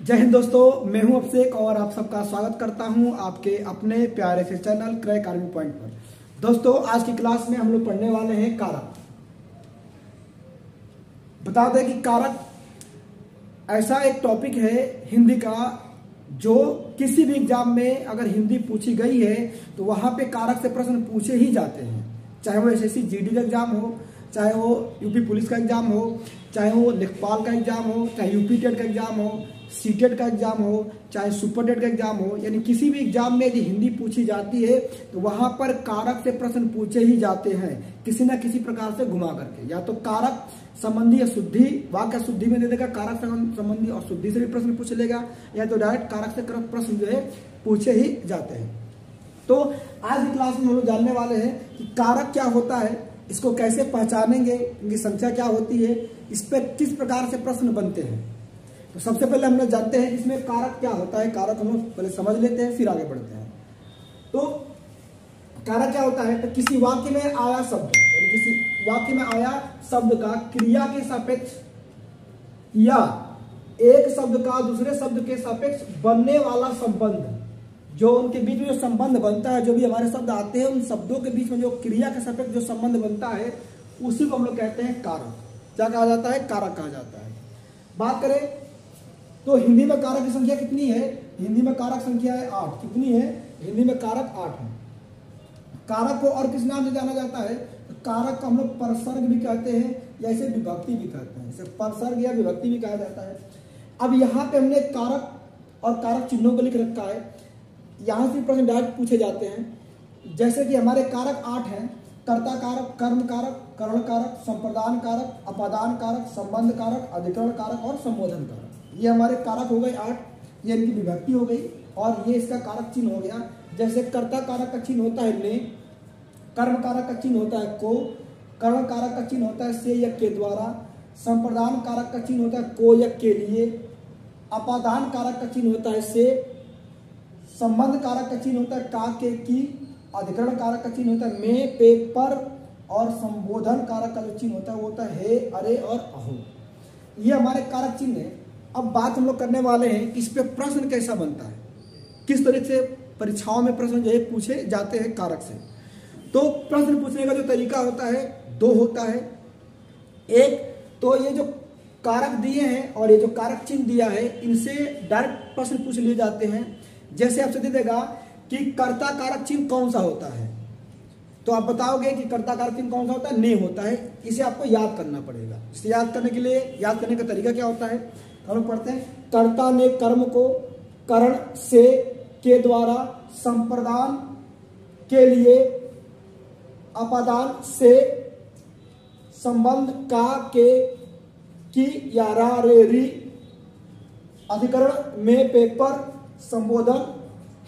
जय हिंद दोस्तों, मैं हूं अभिषेक और आप सबका स्वागत करता हूं आपके अपने प्यारे से चैनल क्रैक आर्मी पॉइंट पर। दोस्तों, आज की क्लास में हम लोग पढ़ने वाले हैं कारक। बता दें कि कारक ऐसा एक टॉपिक है हिंदी का जो किसी भी एग्जाम में अगर हिंदी पूछी गई है तो वहां पे कारक से प्रश्न पूछे ही जाते हैं। चाहे वो एसएससी जीडी का एग्जाम हो, चाहे वो यूपी पुलिस का एग्जाम हो, चाहे वो लेखपाल का एग्जाम हो, चाहे यूपी टेट का एग्जाम हो, सीटेट का एग्जाम हो, चाहे सुपर टेट का एग्जाम हो, यानी किसी भी एग्जाम में यदि हिंदी पूछी जाती है तो वहां पर कारक से प्रश्न पूछे ही जाते हैं, किसी न किसी प्रकार से घुमा करके। या तो कारक संबंधी या शुद्धि, वाक्य शुद्धि में दे देगा, कारक संबंधी और शुद्धि से भी प्रश्न पूछ लेगा, या तो डायरेक्ट कारक से प्रश्न जो है पूछे ही जाते हैं। तो आज की क्लास में हम लोग जानने वाले हैं कि कारक क्या होता है, इसको कैसे पहचानेंगे, इनकी संख्या क्या होती है, इस पर किस प्रकार से प्रश्न बनते हैं। तो सबसे पहले हम लोग जानते हैं इसमें कारक क्या होता है। कारक हम लोग पहले समझ लेते हैं, फिर आगे बढ़ते हैं। तो कारक क्या होता है, तो किसी वाक्य में आया शब्द, यानी किसी वाक्य में आया शब्द का क्रिया के सापेक्ष या एक शब्द का दूसरे शब्द के सापेक्ष बनने वाला संबंध, जो उनके बीच में जो संबंध बनता है, जो भी हमारे शब्द आते हैं उन शब्दों के बीच में जो क्रिया के सापेक्ष जो संबंध बनता है उसी को हम लोग कहते हैं कारक। क्या कहा जाता है? कारक कहा जाता है। बात करें तो हिंदी में कारक की संख्या कितनी है? हिंदी में कारक संख्या है 8। कितनी है? हिंदी में कारक 8 है। कारक को और किस नाम से जाना जाता है? तो कारक को हम लोग परसर्ग भी कहते हैं या इसे विभक्ति भी कहते हैं। इसे परसर्ग या विभक्ति भी कहा जाता है। अब यहाँ पे हमने कारक और कारक चिन्हों को लिख रखा है, यहाँ से प्रश्न डायरेक्ट पूछे जाते हैं। जैसे कि हमारे कारक 8 हैं: कर्ता कारक, कर्म कारक, करण कारक, संप्रदान कारक, अपादान कारक, संबंध कारक, अधिकरण कारक और संबोधन कारक। ये हमारे कारक हो गए 8, ये इनकी विभक्ति हो गई और ये इसका कारक चिन्ह हो गया। जैसे कर्ता कारक का चिन्ह होता है ने, कर्म कारक का चिन्ह होता है को, करण कारक का चिन्ह होता है से या के द्वारा, संप्रदान कारक का चिन्ह होता है को या के लिए, अपादान कारक का चिन्ह होता है से, संबंध कारक का चिन्ह होता है का के की, अधिकरण कारक का चिन्ह होता है में पे पर, और संबोधन कारक का जो चिन्ह होता है वो होता है हे, अरे और अहो। ये हमारे कारक चिन्ह है। अब बात हम लोग करने वाले हैं कि इस पे प्रश्न कैसा बनता है, किस तरीके से परीक्षाओं में प्रश्न जो है पूछे जाते हैं कारक से। तो प्रश्न पूछने का जो तरीका होता है दो होता है। एक तो ये जो कारक दिए हैं और ये जो कारक चिन्ह दिया है, इनसे डायरेक्ट प्रश्न पूछ लिए जाते हैं। जैसे आपसे दे देगा कि कर्ता कारक चिन्ह कौन सा होता है, तो आप बताओगे कि कर्ता कारक चिन्ह कौन सा होता है? ने होता है। इसे आपको याद करना पड़ेगा। इसे याद करने के लिए, याद करने का तरीका क्या होता है, हम लोग पढ़ते हैं: कर्ता ने कर्म को करण से के द्वारा, संप्रदान के लिए अपादान से, संबंध का के की या रा रे री, अधिकरण में पेपर, संबोधन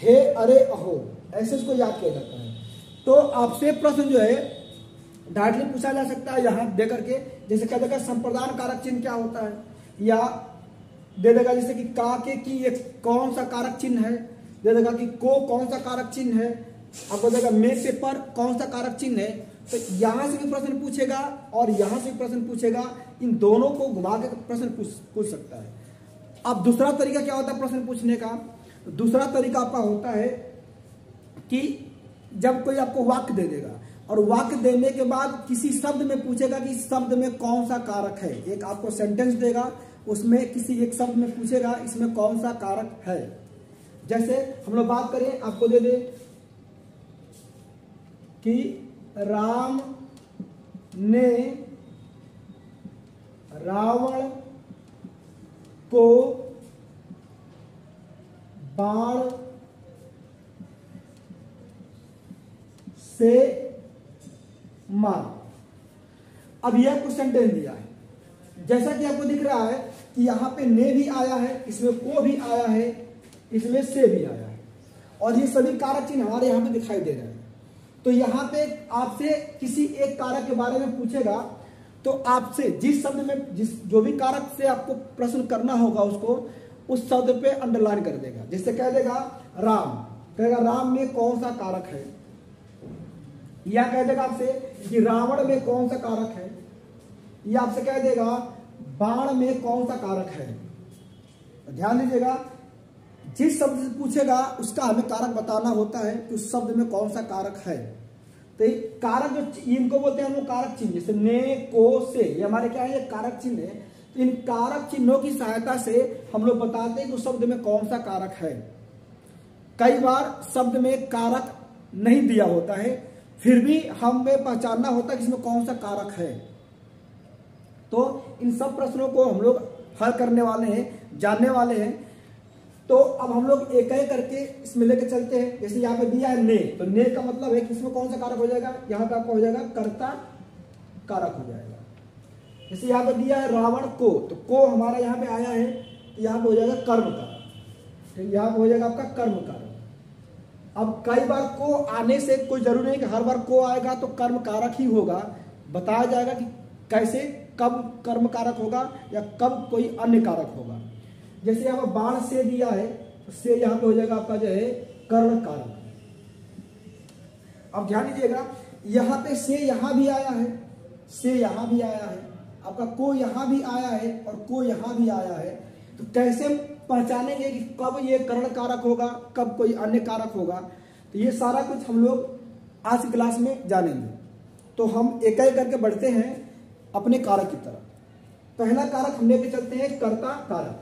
हे अरे अहो। ऐसे इसको याद किया जाता है। तो आपसे प्रश्न जो है डायरेक्टली पूछा जा सकता है यहां दे करके। जैसे कह देगा संप्रदान कारक चिन्ह क्या होता है, या दे देगा जैसे कि का के की एक कौन सा कारक चिन्ह है, दे देगा कि को कौन सा कारक चिन्ह है, अब बोलेगा में से पर कौन सा कारक चिन्ह है। तो यहां से भी प्रश्न पूछेगा और यहां से भी प्रश्न पूछेगा। इन दोनों को घुमा के प्रश्न पूछ सकता है। अब दूसरा तरीका क्या होता है प्रश्न पूछने का? दूसरा तरीका आपका होता है कि जब कोई आपको वाक्य दे देगा और वाक्य देने के बाद किसी शब्द में पूछेगा कि इस शब्द में कौन सा कारक है। एक आपको सेंटेंस देगा, उसमें किसी एक शब्द में पूछेगा इसमें कौन सा कारक है। जैसे हम लोग बात करें, आपको दे दे कि राम ने रावण को बाण से मारा। अब यह कुछ सेंटेंस दिया है। जैसा कि आपको दिख रहा है कि यहाँ पे ने भी आया है, इसमें को भी आया है, इसमें से भी आया है, और ये सभी कारक चिन्ह हमारे यहाँ पे दिखाई दे रहे हैं। तो यहाँ पे आपसे किसी एक कारक के बारे में पूछेगा तो आपसे जिस शब्द में जो भी कारक से आपको प्रश्न करना होगा उसको उस शब्द पे अंडरलाइन कर देगा। जैसे कह देगा राम, कहेगा राम में कौन सा कारक है, या कह देगा आपसे कि रावण में कौन सा कारक है, या आपसे कह देगा बाण में कौन सा कारक है। तो ध्यान दीजिएगा, जिस शब्द से पूछेगा उसका हमें कारक बताना होता है कि उस शब्द में कौन सा कारक है। तो कारक जो इनको बोलते हैं हम लोग कारक चिन्ह, जैसे ने, को, से, ये हमारे क्या है, ये कारक चिन्ह है। तो इन कारक चिन्हों की सहायता से हम लोग बताते हैं कि उस शब्द में कौन सा कारक है। कई बार शब्द में कारक नहीं दिया होता है, फिर भी हमें पहचानना होता है कि इसमें कौन सा कारक है। तो इन सब प्रश्नों को हम लोग हल करने वाले हैं, जानने वाले हैं। तो अब हम लोग एक एक करके इसमें लेके चलते हैं। जैसे यहाँ पे दिया है ने, तो ने का मतलब है कि इसमें कौन सा कारक हो जाएगा, यहाँ पे आपका हो जाएगा कर्ता कारक हो जाएगा। जैसे यहाँ पे दिया है रावण को, तो को हमारा यहाँ पे आया है, तो यहाँ पे हो जाएगा कर्म कारक, ठीक, यहाँ पे हो जाएगा आपका कर्म कारक। अब कई बार को आने से कोई जरूरी नहीं कि हर बार को आएगा तो कर्म कारक ही होगा, बताया जाएगा कि कैसे, कब कर्म कारक होगा या कब कोई अन्य कारक होगा। जैसे यहाँ पर बाण से दिया है, तो से यहाँ पे हो जाएगा आपका जो है कर्ण कारक। अब ध्यान दीजिएगा, यहाँ पे से यहाँ भी आया है, से यहाँ भी आया है, आपका को यहाँ भी आया है और को यहाँ भी आया है। तो कैसे पहचानेंगे कि कब ये कर्ण कारक होगा, कब कोई अन्य कारक होगा। तो ये सारा कुछ हम लोग आज की क्लास में जानेंगे। तो हम एक एक करके बढ़ते हैं अपने कारक की तरफ। पहला कारक हम लेके चलते हैं कर्ता कारक।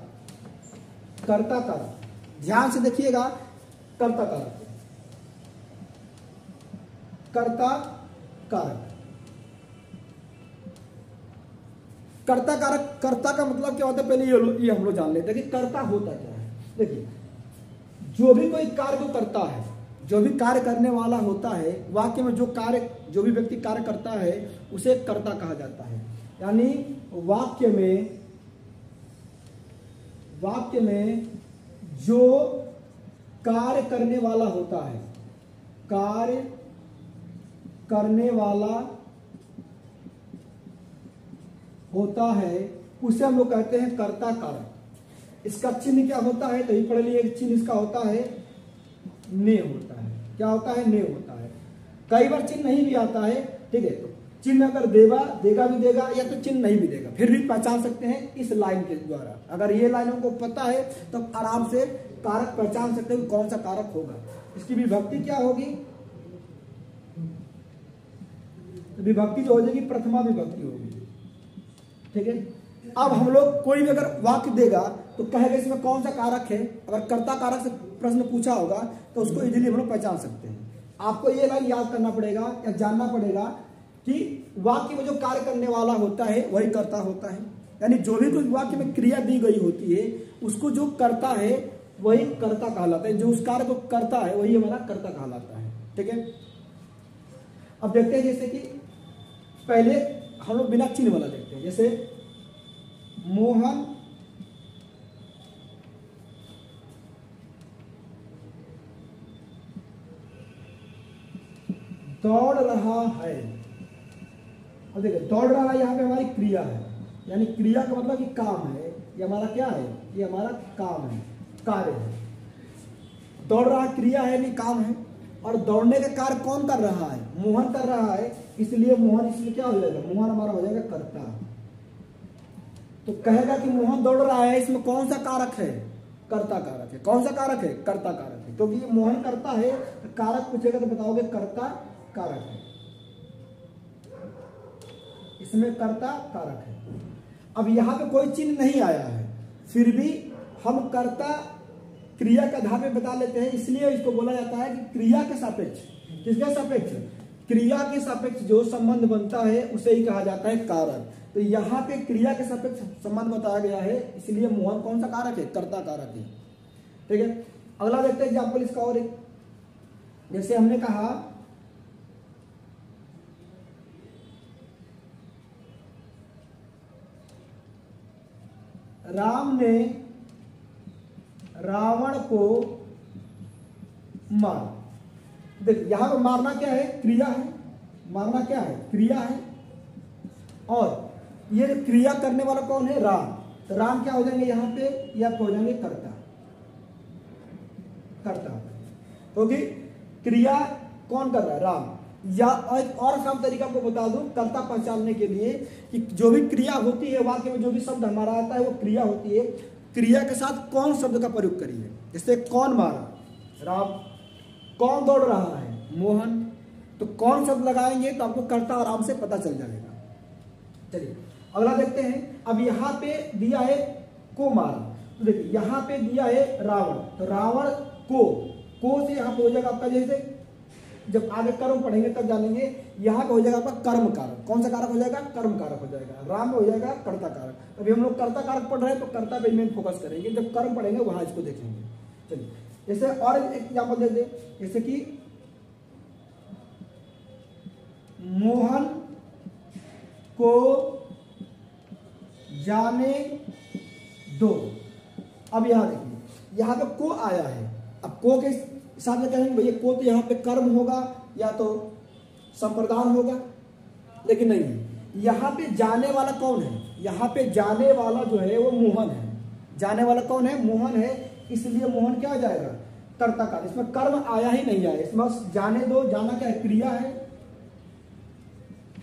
कर्ता कारक, ध्यान से देखिएगा, कर्ता कारक, कर्ता कारक, कर्ता कारक, कर्ता का मतलब क्या होता है, पहले ये हम लोग जान लेते हैं कि कर्ता होता क्या है। देखिए, जो भी कोई कार्य को करता है, जो भी कार्य करने वाला होता है, वाक्य में जो भी व्यक्ति कार्य करता है उसे कर्ता कहा जाता है। यानी वाक्य में जो कार्य करने वाला होता है, कार्य करने वाला होता है, उसे हम लोग कहते हैं कर्ता कारक। इसका चिन्ह क्या होता है, तो ये पढ़ लिए, चिन्ह इसका होता है ने होता है। क्या होता है, ने होता है। कई बार चिन्ह नहीं भी आता है, ठीक है, तो चिन्ह अगर देगा भी देगा या तो चिन्ह नहीं भी देगा, फिर भी पहचान सकते हैं इस लाइन के द्वारा। अगर ये लाइन हमको पता है तो आराम से कारक पहचान सकते हैं कौन सा कारक होगा। इसकी विभक्ति क्या होगी, तो विभक्ति जो हो जाएगी प्रथमा विभक्ति होगी, ठीक है। अब हम लोग कोई भी अगर वाक्य देगा तो कहेगा इसमें कौन सा कारक है। अगर कर्ता कारक से प्रश्न पूछा होगा तो उसको इजीली हम लोग पहचान सकते हैं। आपको ये लाइन याद करना पड़ेगा या जानना पड़ेगा कि वाक्य में जो कार्य करने वाला होता है वही कर्ता होता है। यानी जो भी कोई वाक्य में क्रिया दी गई होती है उसको जो करता है वही कर्ता कहलाता है, जो उस कार्य को करता है वही हमारा कर्ता कहलाता है, ठीक है। अब देखते हैं, जैसे कि पहले हम लोग बिना चिन्ह वाला देखते हैं। जैसे मोहन दौड़ रहा है। और देखिए, दौड़ रहा है यहाँ पे हमारी क्रिया है, यानी क्रिया का मतलब कि काम है। ये हमारा क्या है, ये हमारा काम है, कार्य है। दौड़ रहा क्रिया है, नहीं काम है। और दौड़ने का कार्य कौन कर रहा है, मोहन कर रहा है, इसलिए मोहन, इसलिए क्या हो जाएगा, मोहन हमारा हो जाएगा कर्ता। तो कहेगा कि मोहन दौड़ रहा है, इसमें कौन सा कारक है, कर्ता कारक है। कौन सा कारक है, कर्ता कारक है, क्योंकि ये मोहन करता है। कारक पूछेगा तो बताओगे कर्ता कारक है, इसमें कर्ता कारक है। अब यहां पे कोई चिन्ह नहीं आया है, फिर भी हम कर्ता क्रिया के आधार पे बता लेते हैं, इसलिए इसको बोला जाता है कि क्रिया के सापेक्ष, किसके सापेक्ष, क्रिया के सापेक्ष जो संबंध बनता है उसे ही कहा जाता है कारक। तो यहाँ पे क्रिया के सापेक्ष संबंध बताया गया है, इसलिए मोहन कौन सा कारक है, कर्ता कारक है, ठीक है। अगला देखते हैं एग्जाम्पल इसका और एक। जैसे हमने कहा राम ने रावण को मारा। देखिए, यहां पर मारना क्या है, क्रिया है, मारना क्या है, क्रिया है। और ये क्रिया करने वाला कौन है, राम। तो राम क्या हो जाएंगे यहाँ पे, या हो जाएंगे कर्ता, कर्ता, क्योंकि क्रिया कौन कर रहा है, राम। या एक और आसान तरीका आपको बता दूं कर्ता पहचानने के लिए, कि जो भी क्रिया होती है वाक्य में, जो भी शब्द हमारा आता है वो क्रिया होती है। क्रिया के साथ कौन शब्द का प्रयोग करिए। जैसे कौन मारा, राम। कौन दौड़ रहा है, मोहन। तो कौन शब्द लगाएंगे तो आपको कर्ता आराम से पता चल जाएगा। चलिए अगला देखते हैं। अब यहाँ पे दिया है को मारा, तो देखिए यहाँ पे दिया है रावण, तो रावण को से यहाँ पे हो जाएगा आपका, जैसे जब आगे कर्म पढ़ेंगे तब जानेंगे, यहाँ पे हो जाएगा आपका कर्म कारक। कौन सा कारक हो जाएगा, कर्म कारक हो जाएगा। राम में हो जाएगा कर्ता कारक। अभी हम लोग कर्ता कारक पढ़ रहे हैं तो कर्ता पे मेन फोकस करेंगे, जब कर्म पढ़ेंगे वहां इसको देखेंगे। चलिए जैसे और एक एग्जाम्पल दे दे, जैसे कि मोहन को जाने दो। अब यहां देखिए, यहां पे को आया है। अब को के हिसाब से कहेंगे भैया को तो यहाँ पे कर्म होगा या तो संप्रदान होगा, लेकिन नहीं, यहाँ पे जाने वाला कौन है, यहाँ पे जाने वाला जो है वो मोहन है। जाने वाला कौन है, मोहन है, इसलिए मोहन क्या हो जाएगा, कर्ता का। इसमें कर्म आया ही नहीं आया, इसमें जाने दो, जाना क्या है, क्रिया है,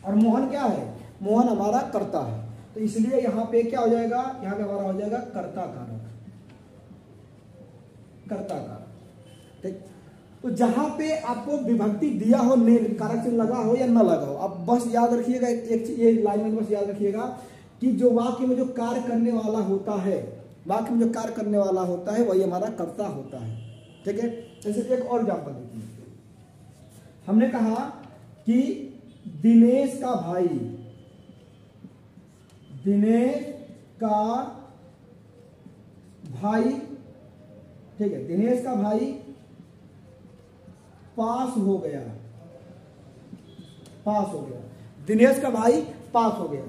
और मोहन क्या है, मोहन हमारा कर्ता है। तो इसलिए यहाँ पे क्या हो जाएगा, यहाँ पे हमारा हो जाएगा कर्ता कारक, कर्ता कारक। ठीक, तो जहां पे आपको विभक्ति दिया हो, ने कारक चिन्ह लगा हो या न लगा हो, आप बस याद रखिएगा एक चीज, ये लाइन में बस याद रखिएगा कि जो वाक्य में जो कार्य करने वाला होता है, वाक्य में जो कार्य करने वाला होता है वही हमारा कर्ता होता है। ठीक है, जैसे एक और एग्जाम्पल देखिए, हमने कहा कि दिनेश का भाई, दिनेश का भाई, ठीक है, दिनेश का भाई पास हो गया, पास हो गया, दिनेश का भाई पास हो गया।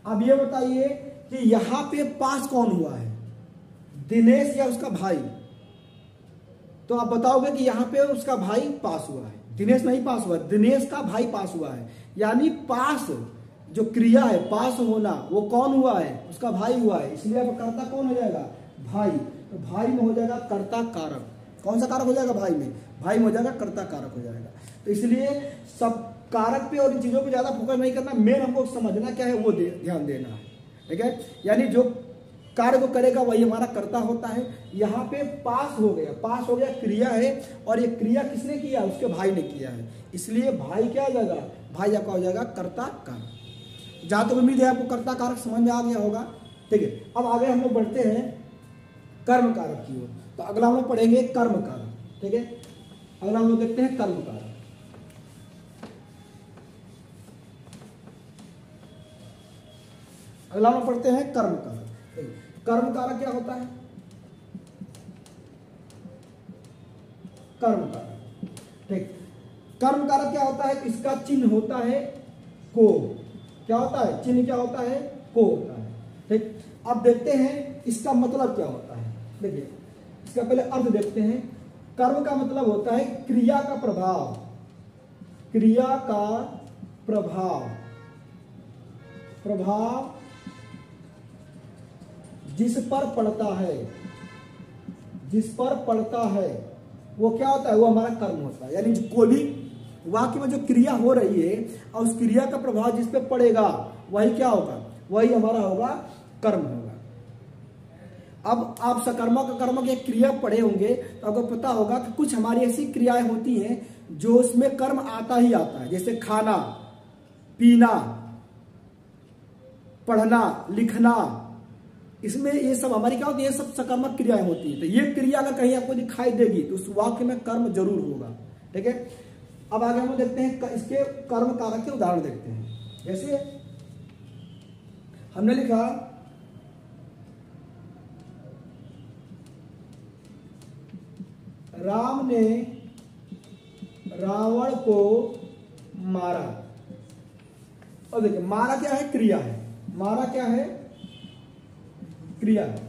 अब ये बताइए कि यहां पे पास कौन हुआ है, दिनेश या उसका भाई? तो आप बताओगे कि यहां पे उसका भाई पास हुआ है, दिनेश नहीं पास हुआ, दिनेश का भाई पास हुआ है। यानी पास जो क्रिया है, पास होना, वो कौन हुआ है, उसका भाई हुआ है, इसलिए अब कर्ता कौन हो जाएगा, भाई। तो भाई में हो जाएगा कर्ता कारक। कौन सा कारक हो जाएगा, भाई में, भाई में हो जाएगा कर्ता कारक हो जाएगा। तो इसलिए सब कारक पे और इन चीजों पे ज्यादा फोकस नहीं करना, मेन हमको समझना क्या है वो ध्यान देना है। ठीक है, यानी जो कार्य को करेगा वही हमारा कर्ता होता है। यहाँ पे पास हो गया, पास हो गया क्रिया है, और ये क्रिया किसने किया, उसके भाई ने किया है, इसलिए भाई क्या हो जाएगा, भाई आपका हो जाएगा कर्ता कारक। जहां तक उम्मीद है आपको कर्ता कारक समझ में आ गया होगा। ठीक है, अब आगे हम लोग बढ़ते हैं कर्म कारक की ओर। तो अगला हम लोग पढ़ेंगे कर्म कारक। ठीक है, अगला हम लोग देखते हैं कर्म कारक। अगला हम पढ़ते हैं कर्म कारक। कर्म कारक क्या होता है, कर्म कारक। ठीक, कर्म कारक क्या होता है, इसका चिन्ह होता है को। क्या होता है, चिन्ह क्या होता है, को होता है। ठीक, अब देखते हैं इसका मतलब क्या होता है। देखिए इसका पहले अर्थ देखते हैं। कर्म का मतलब होता है क्रिया का प्रभाव, क्रिया का प्रभाव, प्रभाव जिस पर पड़ता है, जिस पर पड़ता है वो क्या होता है, वो हमारा कर्म होता है। यानी कोई भी वाक्य में जो क्रिया हो रही है और उस क्रिया का प्रभाव जिस पे पड़ेगा वही क्या होगा, वही हमारा होगा कर्म होगा। अब आप सकर्मक कर्मक एक क्रिया पढ़े होंगे तो आपको पता होगा कि कुछ हमारी ऐसी क्रियाएं होती हैं जो उसमें कर्म आता ही आता है, जैसे खाना, पीना, पढ़ना, लिखना, इसमें ये सब हमारी क्या होती है, ये सब सकर्मक क्रियाएं होती है। तो ये क्रिया अगर कहीं आपको दिखाई देगी तो उस वाक्य में कर्म जरूर होगा। ठीक है, अब आगे हम देखते हैं इसके कर्म कारक के उदाहरण देखते हैं। जैसे हमने लिखा राम ने रावण को मारा। और देखिए मारा क्या है, क्रिया है, मारा क्या है, क्रिया है।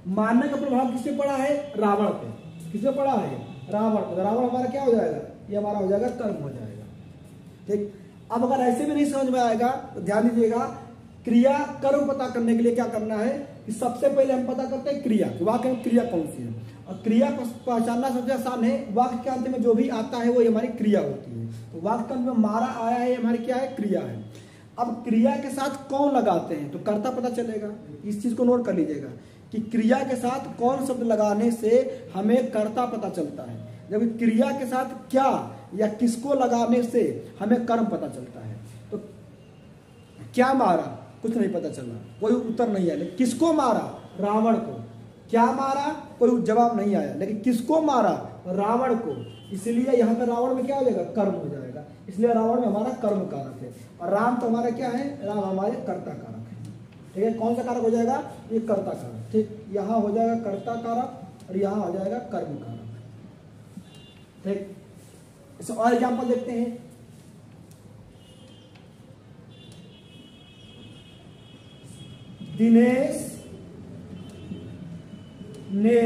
मारने का प्रभाव किससे पड़ा है, रावण पे। किससे पड़ा है, रावण पे। रावण हमारा क्या हो जाएगा, ये हमारा हो जाएगा कर्म हो जाएगा। ठीक, अब अगर ऐसे भी नहीं समझ में आएगा तो ध्यान दीजिएगा, क्रिया कर्म पता करने के लिए क्या करना है कि सबसे पहले हम पता करते हैं क्रिया, वाक्य में क्रिया कौन सी है। और क्रिया पहचानना सबसे आसान है, वाक्य के अंत में जो भी आता है वो हमारी क्रिया होती है। तो वाक्य के अंत में मारा आया है, हमारी क्या है, क्रिया है। अब क्रिया के साथ कौन लगाते हैं तो कर्ता पता चलेगा। इस चीज को नोट कर लीजिएगा कि क्रिया के साथ कौन शब्द लगाने से हमें कर्ता पता चलता है, जबकि क्रिया के साथ क्या या किसको लगाने से हमें कर्म पता चलता है। तो क्या मारा, कुछ नहीं पता चला, कोई उत्तर नहीं आया। लेकिन किसको मारा, रावण को। क्या मारा, कोई जवाब नहीं आया। लेकिन किसको मारा, रावण को। इसलिए यहाँ पे रावण में क्या हो जाएगा, कर्म हो जाएगा। इसलिए रावण में हमारा कर्म कारक है, और राम तो हमारा क्या है, राम हमारे कर्ता कारक है। ठीक है, कौन सा कारक हो जाएगा, ये कर्ता कारक। ठीक, यहाँ हो जाएगा कर्ता कारक और यहाँ हो जाएगा कर्म कारक। ठीक, इसे और एग्जाम्पल देखते हैं। दिनेश ने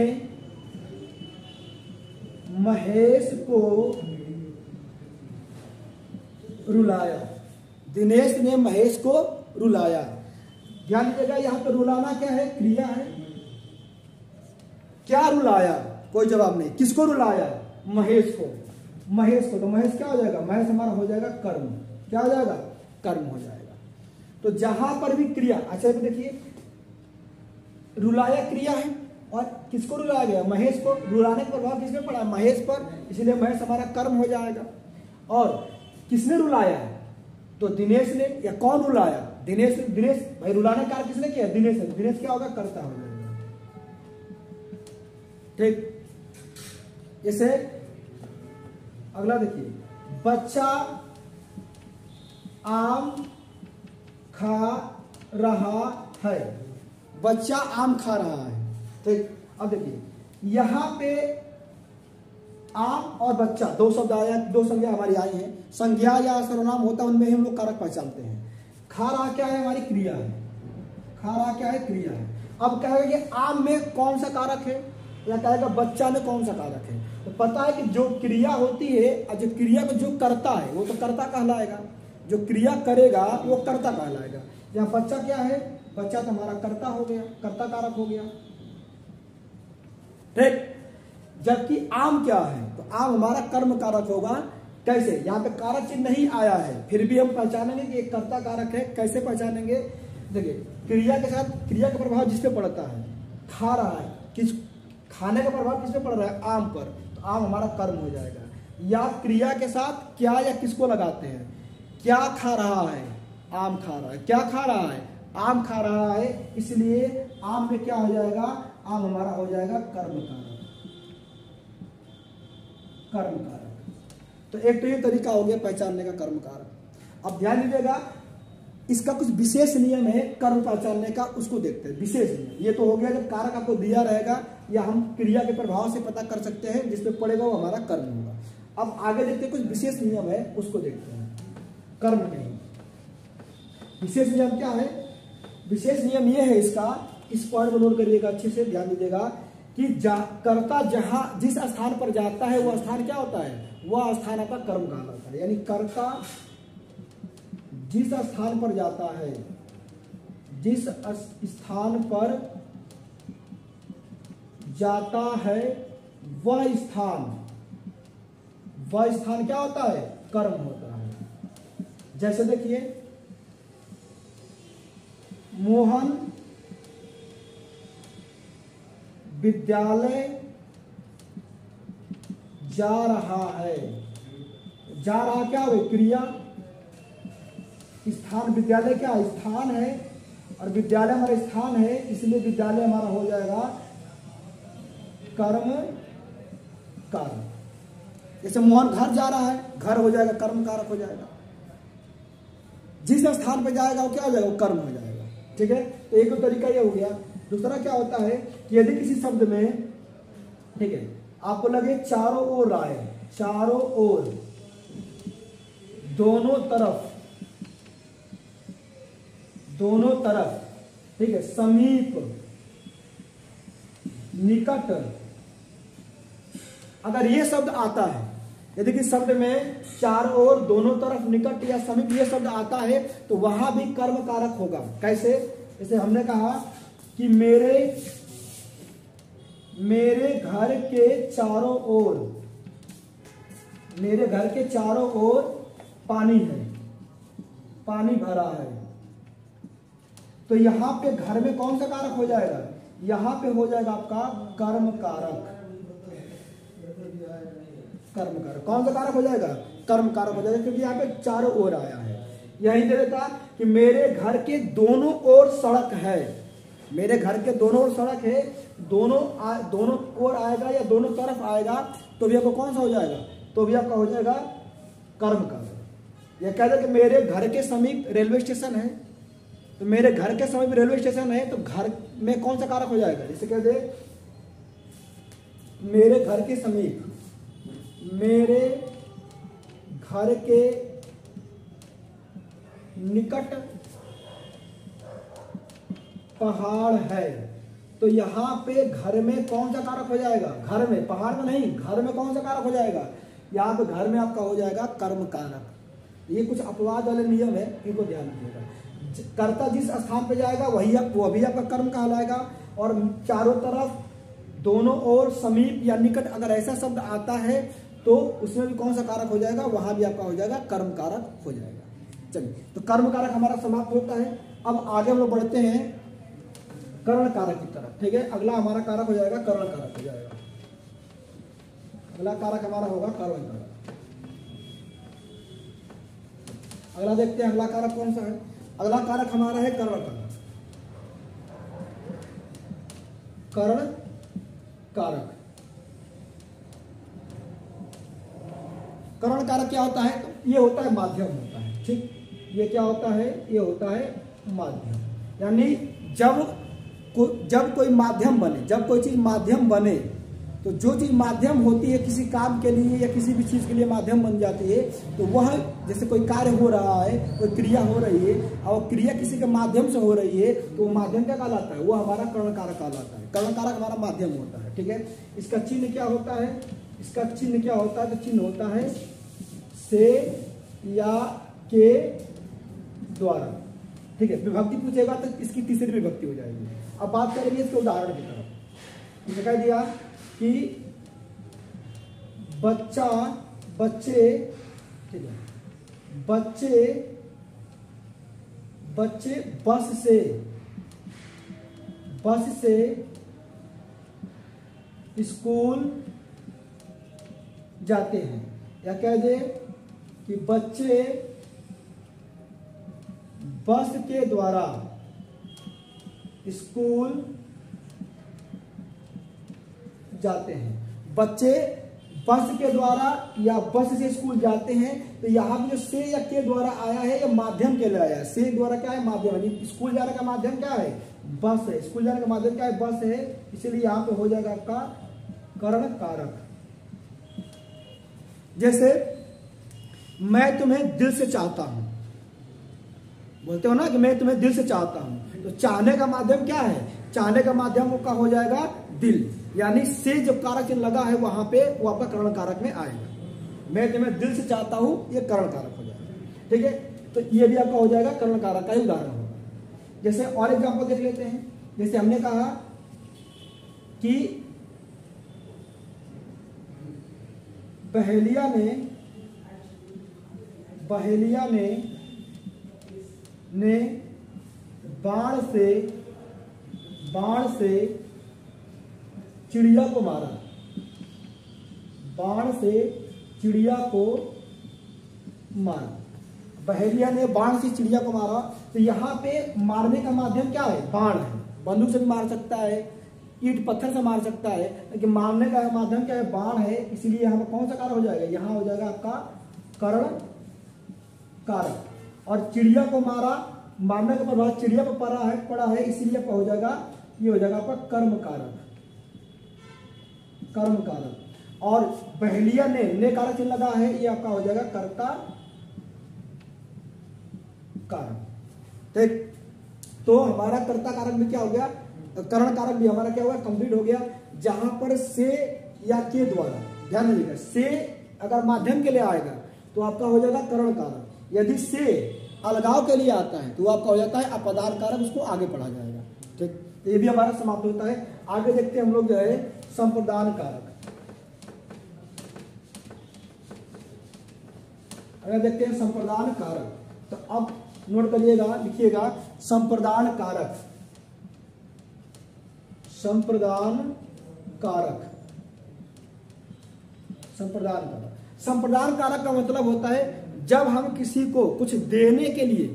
महेश को रुलाया। दिनेश ने महेश को रुलाया। ध्यान दीजिएगा, यहां पर रुलाना क्या है, क्रिया है। क्या रुलाया, कोई जवाब नहीं। किसको रुलाया, महेश को। महेश को, तो महेश क्या हो जाएगा, महेश हमारा हो जाएगा कर्म। क्या हो जाएगा, कर्म हो जाएगा। तो जहां पर भी क्रिया, अच्छा देखिए, रुलाया क्रिया है और किसको रुलाया गया, महेश को। रुलाने का प्रभाव किसने पड़ा, महेश पर, इसलिए महेश हमारा कर्म हो जाएगा। और किसने रुलाया, तो दिनेश ने। या कौन रुलाया, दिनेश। दिनेश भाई, रुलाने का कार्य किसने किया, दिनेश ने। दिनेश क्या होगा, कर्ता हो जाएगा। ठीक, जैसे अगला देखिए, बच्चा आम खा रहा है। बच्चा आम खा रहा है। ठीक, अब देखिए यहां पे आम और बच्चा दो शब्द आया, दो संज्ञा हमारी आई है। संज्ञा या सर्वनाम होता है, उनमें हम लोग कारक पहचानते हैं। खा रहा क्या है, हमारी क्रिया है। खा रहा क्या है, क्रिया है। अब कहेगा कि आम में कौन सा कारक है, या कहेगा बच्चा में कौन सा कारक है। तो पता है कि जो क्रिया होती है, जो क्रिया में जो करता है वो तो कर्ता कहलाएगा। जो क्रिया करेगा वो कर्ता कहलाएगा। यहाँ बच्चा क्या है, बच्चा तो हमारा कर्ता हो गया, कर्ता कारक हो गया। ठीक, जबकि आम क्या है, तो आम हमारा कर्म कारक होगा। कैसे, यहाँ पे कारक चिन्ह नहीं आया है, फिर भी हम पहचानेंगे कि एक कर्ता कारक है। कैसे पहचानेंगे, देखिए क्रिया के साथ क्रिया का प्रभाव जिस पे पड़ता है, खा रहा है, किस खाने का प्रभाव किस पे पड़ रहा है, आम पर, तो आम हमारा कर्म हो जाएगा। या क्रिया के साथ क्या या किसको लगाते हैं, क्या खा रहा है, आम खा रहा है। क्या खा रहा है, आम खा रहा है, इसलिए आम में क्या हो जाएगा, आम हमारा हो जाएगा कर्म कारक। कर्म कारक। तो एक तो ये तरीका हो गया पहचानने का, कर्म कारक। अब ध्यान दीजिएगा, इसका कुछ विशेष नियम है कर्म पहचानने का, उसको देखते हैं। विशेष नियम ये तो हो गया जब कारक आपको दिया रहेगा या हम क्रिया के प्रभाव से पता कर सकते हैं, जिसमें पड़ेगा वो हमारा कर्म होगा। अब आगे देखते हैं, कुछ विशेष नियम है, उसको देखते हैं। कर्म नहीं, विशेष नियम क्या है, विशेष नियम ये है इसका, इस पॉइंट को नोट करिएगा, अच्छे से ध्यान दीजिएगा कि कर्ता जहां जिस स्थान पर जाता है वह स्थान क्या होता है, वह स्थान आपका कर्म कहलाता है। यानी कर्ता जिस स्थान पर जाता है, जिस स्थान पर जाता है वह स्थान क्या होता है, कर्म होता है। जैसे देखिए, मोहन विद्यालय जा रहा है। जा रहा क्या है, क्रिया। स्थान विद्यालय क्या है, स्थान है, और विद्यालय हमारा स्थान है, इसलिए विद्यालय हमारा हो जाएगा कर्म कारक। जैसे मोहन घर जा रहा है, घर हो जाएगा कर्म कारक हो जाएगा। जिस स्थान पर जाएगा वो क्या हो जाएगा, वो कर्म हो जाएगा। ठीक है, तो एक तरीका ये हो गया। दूसरा क्या होता है कि यदि किसी शब्द में, ठीक है, आपको लगे चारों ओर आए, चारों ओर, दोनों तरफ, ठीक है, समीप, निकट, अगर ये शब्द आता है, यदि किसी शब्द में चारों ओर, दोनों तरफ, निकट या समीप ये शब्द आता है, तो वहां भी कर्म कारक होगा। कैसे, जैसे हमने कहा कि मेरे घर के चारों ओर, मेरे घर के चारों ओर पानी है, पानी भरा है। तो यहां पे घर में कौन सा कारक हो जाएगा, यहां पे हो जाएगा आपका कर्म कारक। कर्म कारक कौन सा कारक हो जाएगा? कर्म कारक हो जाएगा, क्योंकि यहाँ पे चारों ओर आया है। यही दे देता कि मेरे घर के दोनों ओर सड़क है, मेरे घर के दोनों ओर सड़क है, दोनों ओर आएगा या दोनों तरफ आएगा तो भी आपको कौन सा हो जाएगा? तो भी आपका हो जाएगा कर्म कारक। यह कह दे कि मेरे घर के समीप रेलवे स्टेशन है, तो मेरे घर के समीप रेलवे स्टेशन है तो घर में कौन सा कारक हो जाएगा? जैसे कह दे मेरे घर के समीप, मेरे घर के निकट पहाड़ है, तो यहां पे घर में कौन सा कारक हो जाएगा? घर में, पहाड़ में नहीं, घर में कौन सा कारक हो जाएगा? यहां पे घर में आपका हो जाएगा कर्म कारक। ये कुछ अपवाद वाले नियम है, इनको ध्यान रखिएगा। कर्ता जिस स्थान पे जाएगा वही वो भी आपका कर्म कहलाएगा, और चारों तरफ, दोनों ओर, समीप या निकट अगर ऐसा शब्द आता है तो उसमें भी कौन सा कारक हो जाएगा? वहां भी आपका हो जाएगा कर्म कारक हो जाएगा। चलिए, तो कर्म कारक हमारा समाप्त होता है। अब आगे हम लोग बढ़ते हैं कर्ण कारक की तरफ। ठीक है, अगला हमारा कारक हो जाएगा कर्ण कारक हो जाएगा। अगला कारक हमारा होगा कर्ण कारक। अगला देखते हैं अगला कारक कौन सा है। अगला कारक हमारा है कर्ण कारक। कर्ण कारक, कर्ण कारक क्या होता है? तो ये होता है माध्यम होता है। ठीक, ये क्या होता है? ये होता है माध्यम। यानी जब कोई माध्यम बने, जब कोई चीज माध्यम बने, तो जो चीज माध्यम होती है किसी काम के लिए या किसी भी चीज के लिए माध्यम बन जाती है, तो वह, जैसे कोई कार्य हो रहा है, कोई क्रिया हो रही है और क्रिया किसी के माध्यम से हो रही है, तो वो माध्यम क्या कहलाता है? वो हमारा कर्ण कारक कहलाता है। कर्ण कारक हमारा माध्यम होता है। ठीक है, इसका चिन्ह क्या होता है? इसका चिन्ह क्या होता है? तो चिन्ह होता है से या के द्वारा। ठीक है, विभक्ति पूछेगा तो इसकी तीसरी विभक्ति हो जाएगी। अब बात करेंगे इसके उदाहरण की तरफ। इसने कह दिया कि बच्चे, ठीक है, बच्चे बस से स्कूल जाते हैं, या कह दे कि बच्चे बस के द्वारा स्कूल जाते हैं। बच्चे बस के द्वारा या बस से स्कूल जाते हैं, तो यहाँ पे जो से या के द्वारा आया है ये माध्यम के लिए आया है। से द्वारा क्या है? माध्यम है। स्कूल जाने का माध्यम क्या है? बस है। स्कूल जाने का माध्यम क्या है? बस है। इसलिए यहाँ पे हो जाएगा आपका कर्ण कारक। जैसे मैं तुम्हें दिल से चाहता हूं, बोलते हो ना कि मैं तुम्हें दिल से चाहता हूं, तो चाहने का माध्यम क्या है? चाहने का माध्यम का हो जाएगा दिल, यानी से जो कारक लगा है वहां पे वो आपका कर्ण कारक में आएगा। मैं तुम्हें दिल से चाहता हूं, ये कर्ण कारक हो जाएगा। ठीक है, तो ये भी आपका हो जाएगा कर्ण कारक का ही उदाहरण होगा। जैसे और एग्जाम्पल देख लेते हैं। जैसे हमने कहा कि बहेलिया ने बाण से चिड़िया को मारा। बाण से चिड़िया को मारा। बहेलिया ने बाण से चिड़िया को मारा, तो यहाँ पे मारने का माध्यम क्या है? बाण है। बंदूक से भी मार सकता है, ईंट पत्थर से मार सकता है, लेकिन मारने का माध्यम क्या है? बाण है। इसलिए यहाँ पर कौन सा कारक हो जाएगा? यहाँ हो जाएगा आपका कर्ण कारक। और चिड़िया को मारा, मारने का प्रभाव चिड़िया पर पड़ा है, इसीलिए हो जाएगा, ये हो जाएगा आपका कर्म कारक। कर्म कारक। और बहेलिया ने कारक चिन्ह लगा है, ये आपका हो जाएगा कर्ता कारक। ठीक, तो हमारा कर्ता कारक भी क्या हो गया? कर्ण कारक भी हमारा क्या हुआ? कंप्लीट हो गया। जहां पर से या के द्वारा, ध्यान दीजिएगा, से अगर माध्यम के लिए आएगा तो आपका हो जाएगा कर्ण कारक। यदि से अलगाव के लिए आता है तो आपका हो जाता है अपदान कारक, उसको आगे पढ़ा जाएगा। ठीक, तो ये भी हमारा समाप्त होता है। आगे देखते हैं हम लोग जो है संप्रदान कारक। अगर देखते हैं संप्रदान कारक, तो अब नोट करिएगा, लिखिएगा संप्रदान कारक। संप्रदान कारक। संप्रदान कारक, संप्रदान कारक का मतलब होता है जब हम किसी को कुछ देने के लिए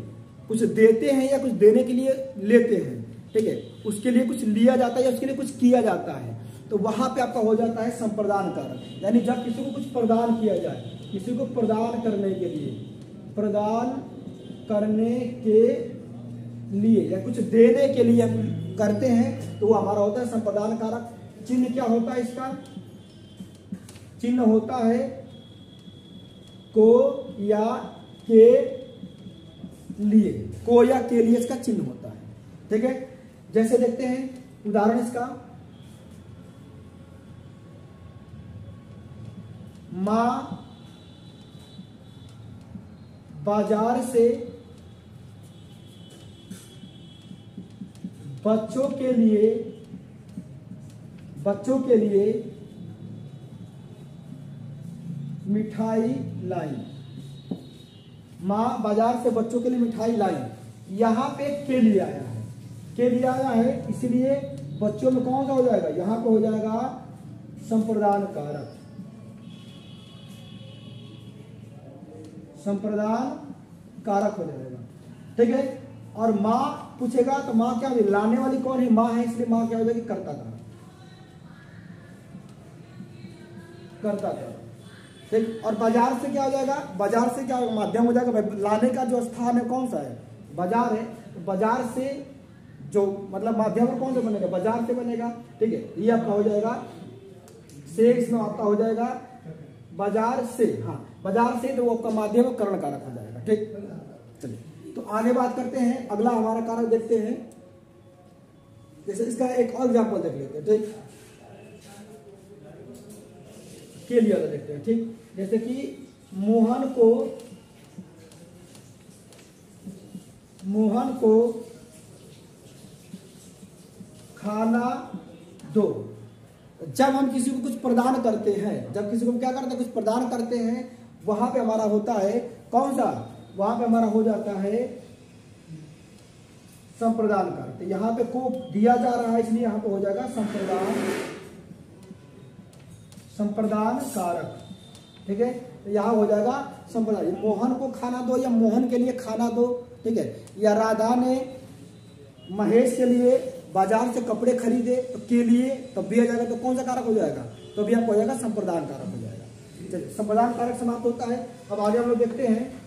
कुछ देते हैं या कुछ देने के लिए लेते हैं, ठीक है, उसके लिए कुछ लिया जाता है या उसके लिए कुछ किया जाता है, तो वहां पे आपका हो जाता है संप्रदान कारक। यानी जब किसी को कुछ प्रदान किया जाए, किसी को प्रदान करने के लिए, प्रदान करने के लिए या कुछ देने के लिए हम करते हैं तो वो हमारा होता है संप्रदान कारक। चिन्ह क्या होता है इसका? चिन्ह होता है को या के लिए, को या के लिए इसका चिन्ह होता है, ठीक है। जैसे देखते हैं उदाहरण इसका, मां बाजार से बच्चों के लिए मिठाई लाई। मां बाजार से बच्चों के लिए मिठाई लाई, यहां पे के लिए आया है, के लिए आया है, इसलिए बच्चों में कौन सा हो जाएगा? यहां पे हो जाएगा संप्रदान कारक। संप्रदान कारक हो जाएगा, ठीक है। और मां पूछेगा तो मां क्या होगी? लाने वाली कौन है? मां है, इसलिए मां क्या हो जाएगी? कर्ता कारक। कर्ता कारक, ठीक। और बाजार से क्या हो जाएगा? बाजार से क्या माध्यम हो जाएगा? लाने का जो स्थान है कौन सा है? बाजार है, तो बाजार से जो मतलब माध्यम कौन से बनेगा? बाजार से बनेगा, ठीक है। ये आपका हो जाएगा से, इसमें आपका हो जाएगा बाजार से, हाँ बाजार से, तो वो आपका माध्यम करण कारक हो जाएगा, ठीक। चलिए तो आगे बात करते हैं, अगला हमारा कारक देखते हैं। जैसे इसका एक और एग्जाम्पल देख लेते हैं, ठीक, के लिए देखते हैं, ठीक। जैसे कि मोहन को खाना दो। जब हम किसी को कुछ प्रदान करते हैं, जब किसी को क्या करते हैं? कुछ प्रदान करते हैं, वहां पे हमारा होता है कौन सा? वहां पे हमारा हो जाता है संप्रदान कारक। तो यहां पे को दिया जा रहा है, इसलिए यहां पे हो जाएगा संप्रदान कारक, ठीक है। तो यहां हो जाएगा संप्रदान। मोहन को खाना दो या मोहन के लिए खाना दो, ठीक है। या राधा ने महेश के लिए बाजार से कपड़े खरीदे, तो के लिए तब भी आ जाएगा, तो कौन सा कारक हो जाएगा? तो भी आपको हो जाएगा संप्रदान कारक हो जाएगा। चलिए संप्रदान कारक समाप्त होता है। अब आगे हम लोग देखते हैं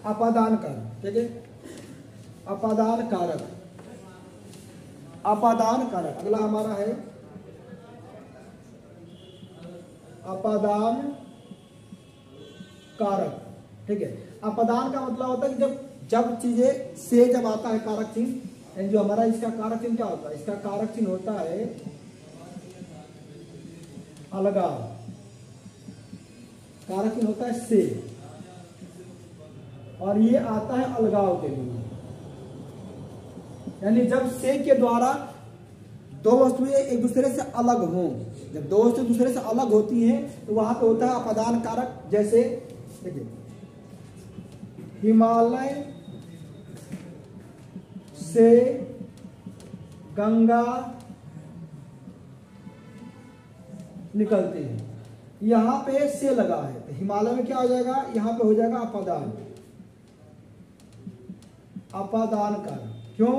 अपादान कारक, ठीक है। अपादान कारक, अपादान कारक अगला हमारा है अपादान कारक, ठीक है। अपादान का मतलब होता है कि जब चीजें से जब आता है कारक चिन्ह, जो हमारा इसका कारक चिन्ह क्या होता है? इसका कारक चिन्ह होता है अलगाव। कारक चिन्ह होता है से, और ये आता है अलगाव के लिए। यानी जब से के द्वारा दो वस्तुएं एक दूसरे से अलग हों, जब दो वस्तुएं दूसरे से अलग होती हैं तो वहां पे होता है अपादान कारक। जैसे देखिए, हिमालय से गंगा निकलती है, यहां पे से लगा है, तो हिमालय में क्या हो जाएगा? यहां पे हो जाएगा अपादान, अपादान कारक। क्यों?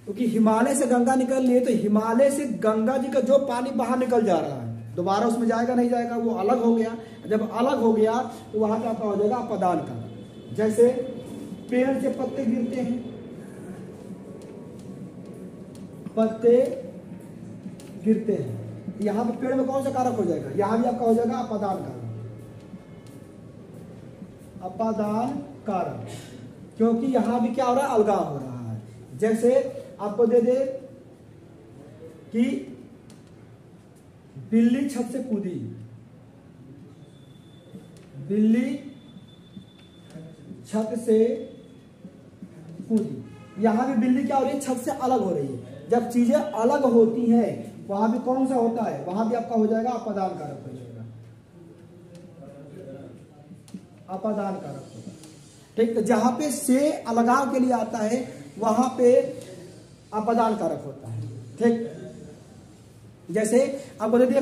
क्योंकि हिमालय से गंगा निकल रही है, तो हिमालय से गंगा जी का जो पानी बाहर निकल जा रहा है, दोबारा उसमें जाएगा नहीं जाएगा? वो अलग हो गया। जब अलग हो गया तो वहां क्या हो जाएगा? अपादान कारक। जैसे पेड़ से पत्ते गिरते हैं, पत्ते गिरते हैं, यहां पर पेड़ में कौन सा कारक हो जाएगा? यहां भी आपका हो जाएगा अपादान कारक, अपादान कारक। क्योंकि यहां भी क्या हो रहा है? अलगाव हो रहा है। जैसे आपको दे दे कि बिल्ली छत से कूदी, बिल्ली छत से कूदी, यहां भी बिल्ली क्या हो रही है? छत से अलग हो रही है। जब चीजें अलग होती हैं वहां भी कौन सा होता है? वहां भी आपका हो जाएगा अपादान कारक हो जाएगा, अपादान कारक होगा, ठीक। तो जहां पे से अलगाव के लिए आता है वहां पे अपादान कारक होता है। ठीक, जैसे आपको दे दिया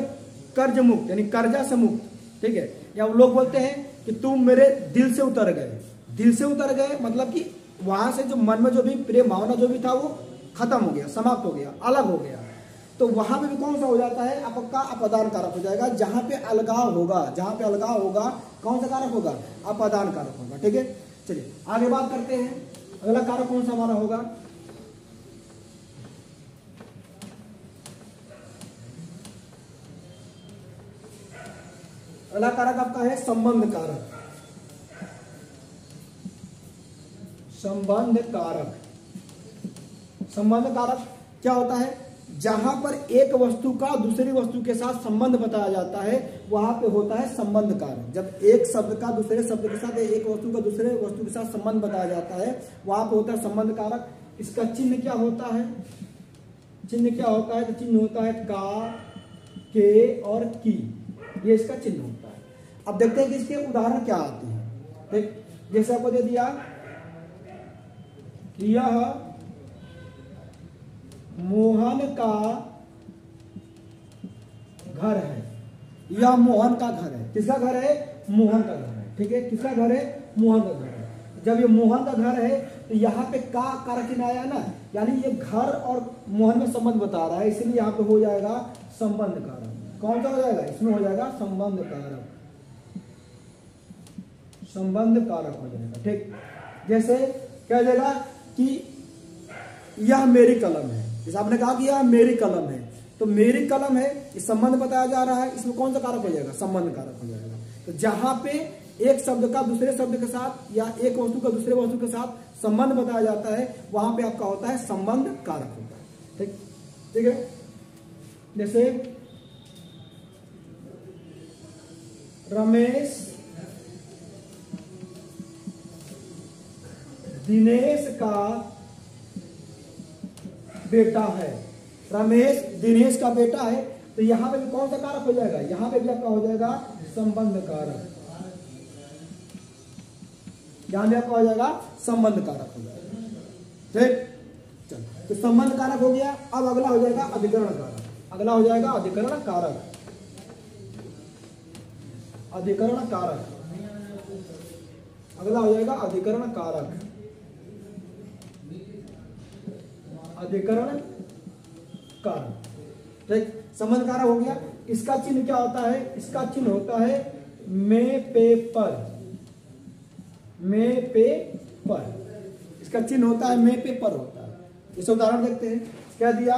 कर्ज मुक्त यानी कर्जा से मुक्त, ठीक है। या लोग बोलते हैं कि तुम मेरे दिल से उतर गए। दिल से उतर गए मतलब कि वहां से जो मन में जो भी प्रेम भावना जो भी था वो खत्म हो गया, समाप्त हो गया, अलग हो गया। तो वहां पे भी कौन सा हो जाता है, आपका अपादान कारक हो जाएगा। जहां पे अलगाव होगा, जहां पे अलगाव होगा कौन सा कारक होगा, अपादान कारक होगा। ठीक है, चलिए आगे बात करते हैं। अगला कारक कौन सा हमारा होगा, अगला कारक आपका है संबंध कारक। संबंध कारक, संबंध कारक क्या होता है, जहां पर एक वस्तु का दूसरी वस्तु के साथ संबंध बताया जाता है वहां पे होता है संबंध कारक। जब एक शब्द का दूसरे शब्द के साथ, एक वस्तु का दूसरे वस्तु के साथ संबंध बताया जाता है वहां पे होता है संबंध कारक। इसका चिन्ह क्या होता है, चिन्ह क्या होता है, तो चिन्ह होता है का, के और की, ये इसका चिन्ह होता है। अब देखते हैं कि इसके उदाहरण क्या आते हैं। ठीक, जैसे आपको दे दिया कि यह मोहन का घर है, यह मोहन का घर है। किसका घर है, मोहन का घर है। ठीक है, किसका घर है, मोहन का घर है। जब ये मोहन का घर है तो यहाँ पे का कारक चिन्ह आया ना, यानी ये घर और मोहन में संबंध बता रहा है, इसलिए यहाँ पे हो जाएगा संबंध कारक। कौन सा हो जाएगा, इसमें हो जाएगा संबंध कारक, संबंध कारक हो जाएगा। ठीक, जैसे कह देगा कि यह मेरी कलम है, जैसे आपने कहा कि यह मेरी कलम है, तो मेरी कलम है, इस संबंध बताया जा रहा है, इसमें कौन सा कारक हो जाएगा, संबंध कारक हो जाएगा। तो जहां पे एक शब्द का दूसरे शब्द के साथ या एक वस्तु का दूसरे वस्तु के साथ संबंध बताया जाता है वहां पे आपका होता है संबंध कारक होता है। ठीक, ठीक है। जैसे रमेश दिनेश का बेटा है, रमेश दिनेश का बेटा है, तो यहां पे भी कौन सा कारक हो जाएगा, यहां पे भी आपका हो जाएगा संबंध कारक, यहां भी आपका हो जाएगा संबंध कारक हो जाएगा। ठीक, चलो तो संबंध कारक हो गया। अब अगला हो जाएगा अधिकरण कारक, अगला हो जाएगा अधिकरण कारक, अधिकरण कारक, अगला हो जाएगा अधिकरण कारक, अधिकरण कारक। ठीक, संबंध कारक हो गया। इसका चिन्ह क्या होता है, इसका चिन्ह होता है में पे पर, में पे पर, इसका चिन्ह होता है में पे पर होता है। इस उदाहरण देखते हैं, क्या दिया,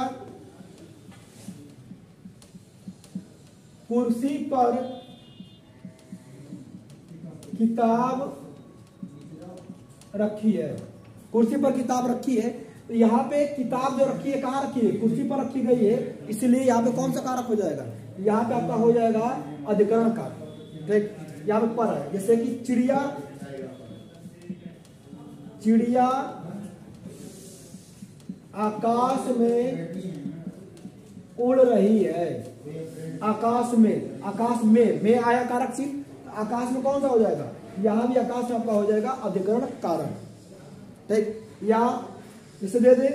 कुर्सी पर किताब रखी है, कुर्सी पर किताब रखी है, तो यहाँ पे किताब जो रखी है कहाँ रखी है, कुर्सी पर रखी गई है, इसलिए यहाँ पे कौन सा कारक हो जाएगा, यहाँ पे आपका हो जाएगा अधिकरण कारक। ठीक, यहाँ पे पर है, जैसे कि चिड़िया, चिड़िया आकाश में उड़ रही है, आकाश में, आकाश में आया कारक चिन्ह, आकाश में कौन सा हो जाएगा, यहां भी आकाश में आपका हो जाएगा अधिकरण कारक। ठीक, या इसे दे दे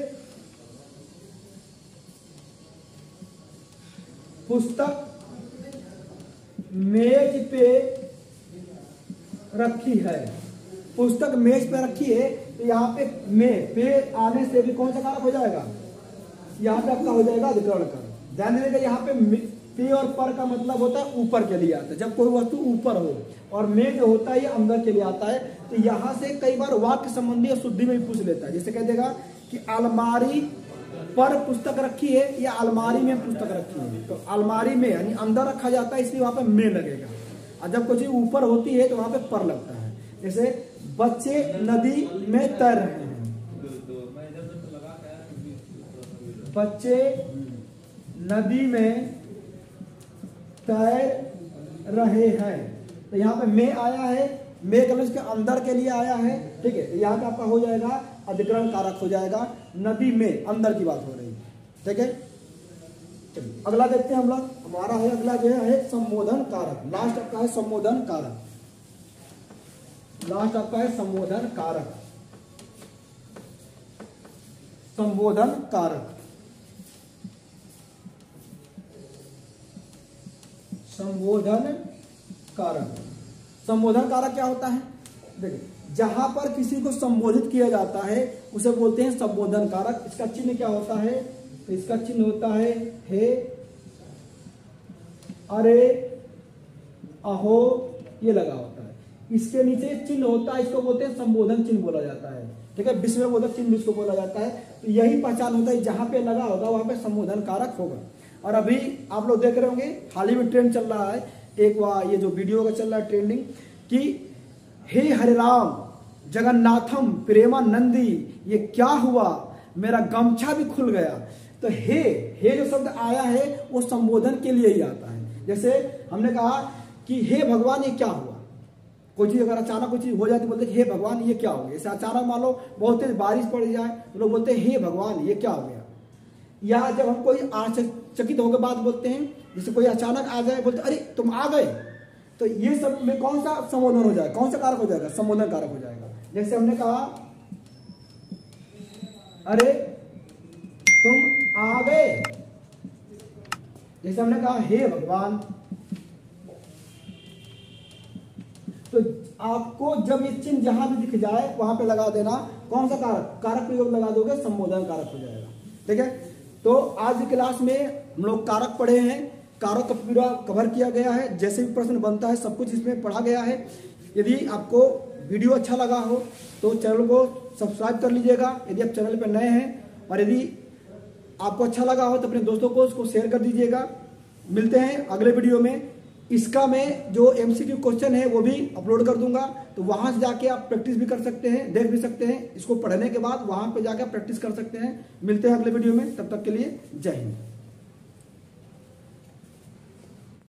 पुस्तक मेज पे रखी है, पुस्तक मेज पे रखी है, तो यहाँ पे में पे आने से भी कौन सा कारक हो जाएगा, यहाँ पे आपका हो जाएगा अधिकरण कारक। ध्यान देगा यहाँ पे और पर का मतलब होता है ऊपर के लिए आता है, जब कोई वस्तु ऊपर हो, और में जो होता है ये अंदर के लिए आता है। तो यहाँ से कई बार वाक्य संबंधी या शुद्धि में भी पूछ लेता है, जैसे कह देगा कि अलमारी पर पुस्तक रखी है या अलमारी में पुस्तक रखी है, तो अलमारी में यानी अंदर रखा जाता है, इसलिए वहां पे में लगेगा, और जब कुछ ऊपर होती है तो वहां पे पर लगता है। जैसे बच्चे नदी में तैर रहे हैं, बच्चे नदी में तैर रहे हैं, तो यहाँ पे में आया है, में कलश के अंदर के लिए आया है। ठीक है, तो यहाँ पे आपका हो जाएगा अधिकरण कारक हो जाएगा, नदी में अंदर की बात हो रही है। ठीक है, चलिए अगला देखते हैं हम लोग, हमारा है अगला जो है संबोधन कारक। लास्ट आपका है संबोधन कारक, लास्ट आपका है संबोधन कारक। संबोधन कारक। संबोधन कारक, संबोधन कारक क्या होता है? देखिए, जहां पर किसी को संबोधित किया जाता है उसे बोलते हैं संबोधन कारक। इसका चिन्ह क्या होता है? तो इसका चिन्ह होता है हे, अरे, अहो, ये लगा होता है। इसके नीचे चिन्ह होता है, इसको बोलते हैं संबोधन चिन्ह बोला जाता है। ठीक है, विस्मयबोधक चिन्ह इसको बोला जाता है। तो यही पहचान होता है, जहां पे लगा होगा वहां पे संबोधन कारक होगा। और अभी आप लोग देख रहे होंगे, हाल ही में ट्रेंड चल रहा है, एक ये जो वीडियो का चल रहा है ट्रेंडिंग, कि हे हरे राम जगन्नाथम प्रेमानंदी, ये क्या हुआ, मेरा गमछा भी खुल गया। तो हे जो शब्द आया है वो संबोधन के लिए ही आता है। जैसे हमने कहा कि हे भगवान ये क्या हुआ, कोई चीज अगर अचानक कोई चीज हो जाती बोलते हे भगवान ये क्या हो गया। जैसे अचानक मान लो बहुत तेज बारिश पड़ जाए तो लोग बोलते हैं हे भगवान ये क्या हो गया। या जब हम कोई आश्चर्यचकित होकर बात बोलते हैं, जैसे कोई अचानक आ जाए बोलते अरे तुम आ गए, तो ये सब में कौन सा संबोधन हो जाएगा, कौन सा कारक हो जाएगा? संबोधन कारक हो जाएगा। जैसे हमने कहा अरे तुम आ गए, जैसे हमने कहा हे भगवान, तो आपको जब ये चिन्ह जहां भी दिख जाए वहां पे लगा देना कौन सा कारक, कारक प्रयोग लगा दोगे संबोधन कारक हो जाएगा। ठीक है, तो आज की क्लास में हम लोग कारक पढ़े हैं, कारक का पूरा कवर किया गया है, जैसे भी प्रश्न बनता है सब कुछ इसमें पढ़ा गया है। यदि आपको वीडियो अच्छा लगा हो तो चैनल को सब्सक्राइब कर लीजिएगा यदि आप चैनल पर नए हैं, और यदि आपको अच्छा लगा हो तो अपने दोस्तों को उसको शेयर कर दीजिएगा। मिलते हैं अगले वीडियो में। इसका मैं जो MCQ क्वेश्चन है वो भी अपलोड कर दूंगा, तो वहां से जाके आप प्रैक्टिस भी कर सकते हैं, देख भी सकते हैं। इसको पढ़ने के बाद वहां पे जाके प्रैक्टिस कर सकते हैं। मिलते हैं अगले वीडियो में, तब तक के लिए जय हिंद।